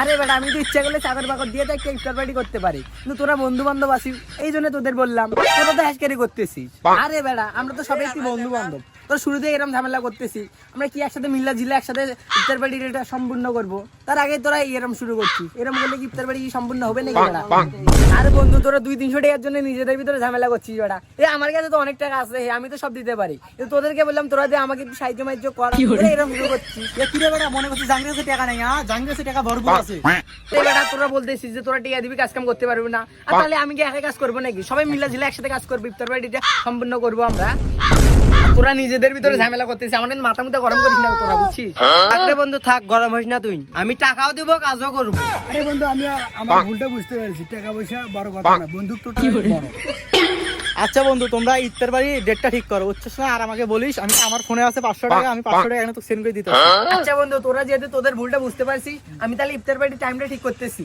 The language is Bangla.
আরে বেটা আমি তো ইচ্ছা করলে চাকর বাকর দিয়ে তাই ইফতার পার্টি করতে পারি, কিন্তু তোরা বন্ধু বান্ধব আছিস এই জন্য তোদের বললাম। তোরা তো হ্যাশকারি করতেছিস। আরে বেটা আমরা তো সবাই একটি বন্ধু বান্ধব, তোর শুরুতে এরকম ঝামেলা করতেছি, আমরা কি একসাথে মিল্লা জিলা একসাথে ইফতার পার্টি এটা সম্পূর্ণ করবো, তার আগে তোরা এরম শুরু করছিস। এরম করলে কি ইফতার পার্টি সম্পূর্ণ হবে নাকি বেটা? আরে বন্ধু তোরা 200-300 টাকার জন্য নিজেদের ভিতরে ঝামেলা করছিস বেটা। আমার কাছে তো অনেক টাকা আছে, আমি তো সব দিতে পারি, কিন্তু তোদেরকে বললাম তোরা যে আমাকে একটু সাহায্য মাইজ্য কর, এরকম শুরু করছিস। কি রে বেটা, মনে করছিস জাঙ্গির কাছে টাকা নাই? জাঙ্গির কাছে টাকা ভরপুর আছে। বেটা তোরা বলতেছিস যে তোরা টিয়া দিবি, কাজ কাম করতে পারবি না, আর তাহলে আমি কি একা কাজ করবো নাকি? সবাই মিলা ঝিলা একসাথে কাজ করবো, ইফতার পার্টিটা সম্পূর্ণ করবো আমরা। তোরা নিজেদের ভিতরে ঝামেলা করতেছিস, আমাদের মাথা মুথা গরম করিস না তোরা, বুঝছিস? আরে বন্ধু থাক, গরম হইস না তুই, আমি টাকাও দিব কাজও করবো। আরে বন্ধু আমি আমার ভুলটা বুঝতে পেরেছি, টাকা পয়সা বড় কথা না, বন্ধুত্ব বড়। আচ্ছা বন্ধু, তোমরা ইফতার বাড়ি ডেটটা ঠিক করো, বুঝছিস না? আর আমাকে বলিস, আমি আমার ফোনে আছে 500 টাকা, আমি 500 টাকা এখানে তো সেন্ড করে দিতে পারি। আচ্ছা বন্ধু তোরা যেহেতু তোদের ভুলটা বুঝতে পারছিস, আমি তাহলে ইফতার পার্টি টাইমটা ঠিক করতেছি।